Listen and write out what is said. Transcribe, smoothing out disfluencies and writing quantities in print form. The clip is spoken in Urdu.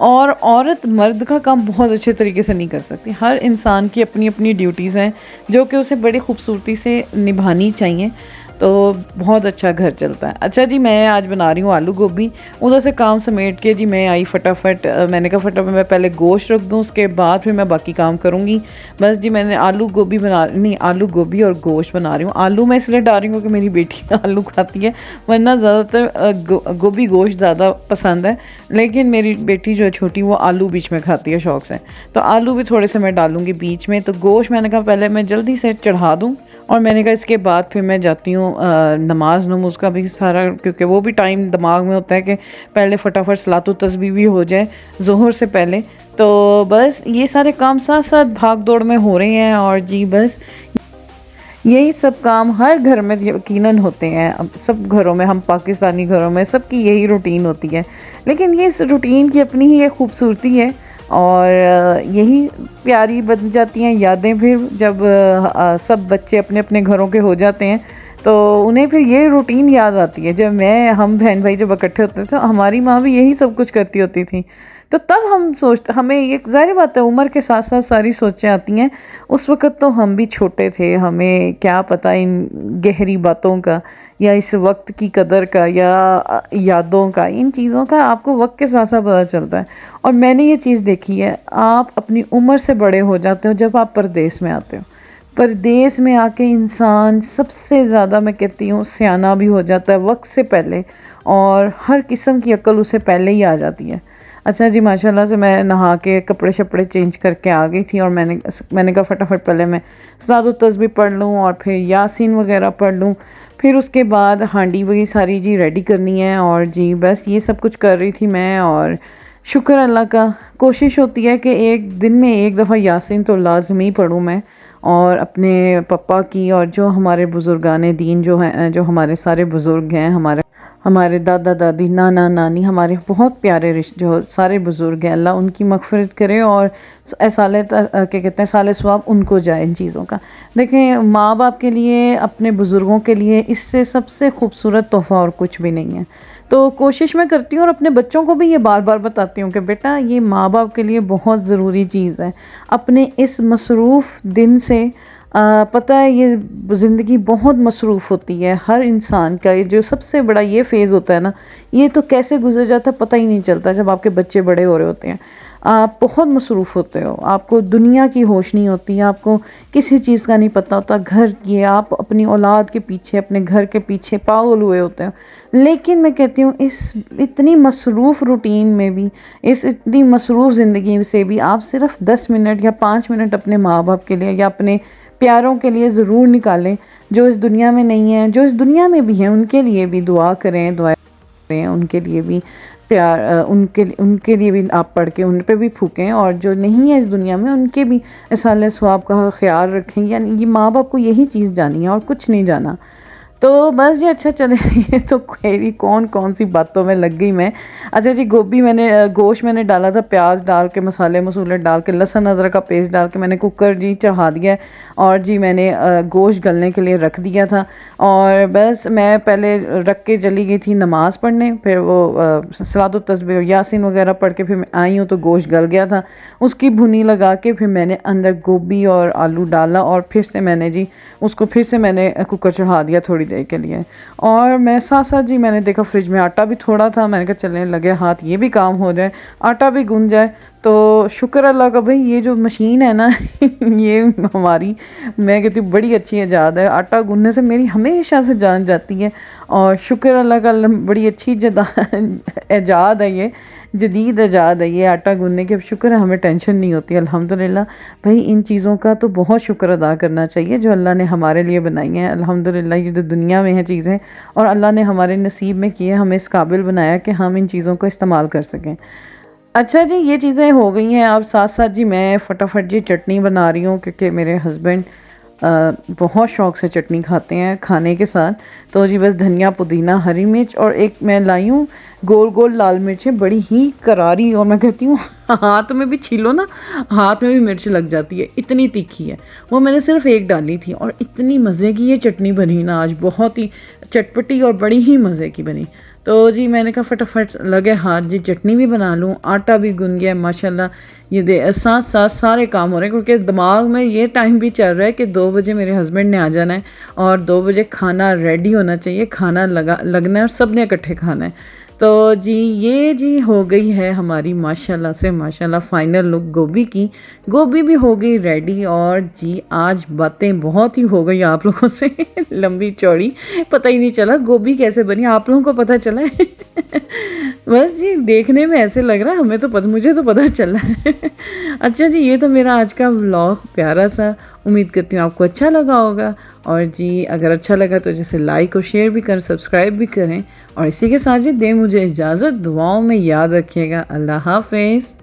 اور عورت مرد کا کام بہت اچھے طریقے سے نہیں کر سکتی. ہر انسان کی اپنی اپنی ڈیوٹیز ہیں جو کہ اسے بڑی خوبصورتی سے نبھانی چاہیے، تو بہت اچھا گھر چلتا ہے. اچھا جی، میں آج بنا رہی ہوں آلو گوبھی. ادھر سے کام سمیٹ کے جی میں آئی فٹافٹ. میں نے کہا فٹافٹ میں پہلے گوشت رکھ دوں، اس کے بعد پھر میں باقی کام کروں گی. بس جی میں نے آلو گوبھی اور گوشت بنا رہی ہوں. آلو میں اس لیے ڈال رہی ہوں کہ میری بیٹی آلو کھاتی ہے، ورنہ زیادہ تر گوبھی گوشت زیادہ پسند ہے، لیکن میری بیٹی جو ہے چھوٹی، وہ آلو بیچ میں کھاتی ہے شوق سے، تو آلو بھی تھوڑے سے میں ڈالوں گی بیچ میں. تو گوشت میں نے کہا پہلے میں جلدی سے چڑھا دوں، اور میں نے کہا اس کے بعد پھر میں جاتی ہوں نماز کا بھی سارا، کیونکہ وہ بھی ٹائم دماغ میں ہوتا ہے کہ پہلے فٹافٹ صلاۃ و تسبیح بھی ہو جائے ظہر سے پہلے. تو بس یہ سارے کام ساتھ ساتھ بھاگ دوڑ میں ہو رہے ہیں. اور جی بس یہی سب کام ہر گھر میں یقیناً ہوتے ہیں. اب سب گھروں میں، ہم پاکستانی گھروں میں سب کی یہی روٹین ہوتی ہے، لیکن یہ اس روٹین کی اپنی ہی ایک خوبصورتی ہے، اور یہی پیاری بن جاتی ہیں یادیں. پھر جب سب بچے اپنے اپنے گھروں کے ہو جاتے ہیں تو انہیں پھر یہ روٹین یاد آتی ہے. جب ہم بہن بھائی جب اکٹھے ہوتے تھے، ہماری ماں بھی یہی سب کچھ کرتی ہوتی تھی، تو تب ہمیں یہ ظاہر بات ہے عمر کے ساتھ ساتھ ساری سوچیں آتی ہیں. اس وقت تو ہم بھی چھوٹے تھے، ہمیں کیا پتہ ان گہری باتوں کا، یا اس وقت کی قدر کا، یا یادوں کا. ان چیزوں کا آپ کو وقت کے ساتھ ساتھ پتہ چلتا ہے. اور میں نے یہ چیز دیکھی ہے، آپ اپنی عمر سے بڑے ہو جاتے ہو جب آپ پردیس میں آتے ہو. پردیس میں آ کے انسان سب سے زیادہ، میں کہتی ہوں، سیانہ بھی ہو جاتا ہے وقت سے پہلے، اور ہر قسم کی عقل اسے پہلے ہی آ جاتی ہے. اچھا جی، ماشاءاللہ سے میں نہا کے کپڑے شپڑے چینج کر کے آ گئی تھی، اور میں نے کہا فٹافٹ پہلے میں صلاۃ و تسبیح پڑھ لوں اور پھر یاسین وغیرہ پڑھ لوں. پھر اس کے بعد ہانڈی وہی ساری جی ریڈی کرنی ہے. اور جی بس یہ سب کچھ کر رہی تھی میں، اور شکر اللہ کا. کوشش ہوتی ہے کہ ایک دن میں ایک دفعہ یاسین تو لازمی پڑھوں میں، اور اپنے پپا کی اور جو ہمارے بزرگان دین جو ہیں، جو ہمارے سارے بزرگ ہیں، ہمارے دادا دادی، نانا نانی، ہمارے بہت پیارے جو سارے بزرگ ہیں، اللہ ان کی مغفرت کرے، اور کیا کہتے ہیں سال ثواب ان کو جائے ان چیزوں کا. دیکھیں، ماں باپ کے لیے، اپنے بزرگوں کے لیے اس سے سب سے خوبصورت تحفہ اور کچھ بھی نہیں ہے. تو کوشش میں کرتی ہوں، اور اپنے بچوں کو بھی یہ بار بار بتاتی ہوں کہ بیٹا یہ ماں باپ کے لیے بہت ضروری چیز ہے. اپنے اس مصروف دن سے پتہ ہے یہ زندگی بہت مصروف ہوتی ہے ہر انسان کا. یہ جو سب سے بڑا یہ فیز ہوتا ہے نا، یہ تو کیسے گزر جاتا ہے پتہ ہی نہیں چلتا. جب آپ کے بچے بڑے ہو رہے ہوتے ہیں، آپ بہت مصروف ہوتے ہو، آپ کو دنیا کی ہوش نہیں ہوتی، آپ کو کسی چیز کا نہیں پتہ ہوتا. گھر کی، آپ اپنی اولاد کے پیچھے، اپنے گھر کے پیچھے پاگل ہوئے ہوتے ہیں. لیکن میں کہتی ہوں اس اتنی مصروف روٹین میں بھی، اس اتنی مصروف زندگی سے بھی، آپ صرف 10 منٹ یا 5 منٹ اپنے ماں باپ کے لیے یا اپنے پیاروں کے لیے ضرور نکالیں، جو اس دنیا میں نہیں ہیں. جو اس دنیا میں بھی ہیں ان کے لیے بھی دعا کریں، ان کے لیے بھی پیار، ان کے لیے بھی آپ پڑھ کے ان پہ بھی پھونکیں. اور جو نہیں ہے اس دنیا میں، ان کے بھی اصالِ ثواب کا خیال رکھیں. یعنی یہ ماں باپ کو یہی چیز جانی ہے اور کچھ نہیں جانا. تو بس جی اچھا چلے، یہ تو کوئی کون سی باتوں میں لگ گئی میں. اچھا جی، گوشت میں نے ڈالا تھا، پیاز ڈال کے، مسولے ڈال کے، لہسن ادرک کا پیسٹ ڈال کے میں نے کوکر جی چڑھا دیا ہے. اور جی میں نے گوشت گلنے کے لیے رکھ دیا تھا. اور بس میں پہلے رکھ کے چلی گئی تھی نماز پڑھنے، پھر وہ صلاۃ و تسبیح یاسین وغیرہ پڑھ کے پھر میں آئی ہوں تو گوشت گل گیا تھا. اس کی بھنی لگا کے پھر میں نے اندر گوبھی اور آلو ڈالا، اور پھر سے میں نے جی اس کو پھر سے میں نے کوکر چڑھا دیا تھوڑی دیر کے لیے. اور میں ساتھ ساتھ جی میں نے دیکھا فریج میں آٹا بھی تھوڑا تھا، میں نے کہا چلنے لگے ہاتھ یہ بھی کام ہو جائے، آٹا بھی گن جائے. تو شکر اللہ کا بھائی، یہ جو مشین ہے نا یہ ہماری، میں کہتی ہوں بڑی اچھی ایجاد ہے. آٹا گننے سے میری ہمیشہ سے جان جاتی ہے، اور شکر اللہ کا، بڑی اچھی ایجاد ہے، یہ جدید ایجاد ہے یہ آٹا گننے کی. اب شکر ہے ہمیں ٹینشن نہیں ہوتی الحمدللہ. بھائی ان چیزوں کا تو بہت شکر ادا کرنا چاہیے جو اللہ نے ہمارے لیے بنائی ہیں الحمدللہ. یہ جو دنیا میں ہیں چیزیں، اور اللہ نے ہمارے نصیب میں کیے، ہمیں اس قابل بنایا کہ ہم ان چیزوں کو استعمال کر سکیں. اچھا جی، یہ چیزیں ہو گئی ہیں. اب ساتھ ساتھ جی میں فٹافٹ جی چٹنی بنا رہی ہوں، کیونکہ میرے ہسبینڈ بہت شوق سے چٹنی کھاتے ہیں کھانے کے ساتھ. تو جی بس دھنیا، پودینہ، ہری مرچ، اور ایک میں لائی ہوں گول لال مرچیں، بڑی ہی کراری، اور میں کہتی ہوں ہاتھ میں بھی چھیلو نا، ہاتھ میں بھی مرچ لگ جاتی ہے، اتنی تیکھی ہے. وہ میں نے صرف ایک ڈالی تھی، اور اتنی مزے کی یہ چٹنی بنی نا آج، بہت ہی چٹپٹی اور بڑی ہی مزے کی بنی. تو جی میں نے کہا فٹافٹ لگے ہاتھ جی چٹنی بھی بنا لوں، آٹا بھی گن گیا ماشاءاللہ، یہ ساتھ ساتھ سارے کام ہو رہے ہیں کیونکہ دماغ میں یہ ٹائم بھی چل رہا ہے کہ 2 بجے میرے ہسبینڈ نے آ جانا ہے اور 2 بجے کھانا ریڈی ہونا چاہیے، کھانا لگنا ہے اور سب نے اکٹھے کھانا ہے۔ تو جی یہ جی ہو گئی ہے ہماری ماشاءاللہ سے ماشاءاللہ فائنل لک گوبھی کی، گوبھی بھی ہو گئی ریڈی، اور جی آج باتیں بہت ہی ہو گئی آپ لوگوں سے لمبی چوڑی، پتہ ہی نہیں چلا گوبھی کیسے بنی، آپ لوگوں کو پتہ چلا ہے بس جی دیکھنے میں ایسے لگ رہا ہے، ہمیں تو مجھے تو پتہ چلا ہے اچھا جی یہ تو میرا آج کا ولاگ پیارا سا، امید کرتی ہوں آپ کو اچھا لگا ہوگا، اور جی اگر اچھا لگا تو جیسے لائک اور شیئر بھی کریں، سبسکرائب بھی کریں، اور اسی کے ساتھ جی دیں مجھے اجازت، دعاؤں میں یاد رکھیے گا، اللہ حافظ۔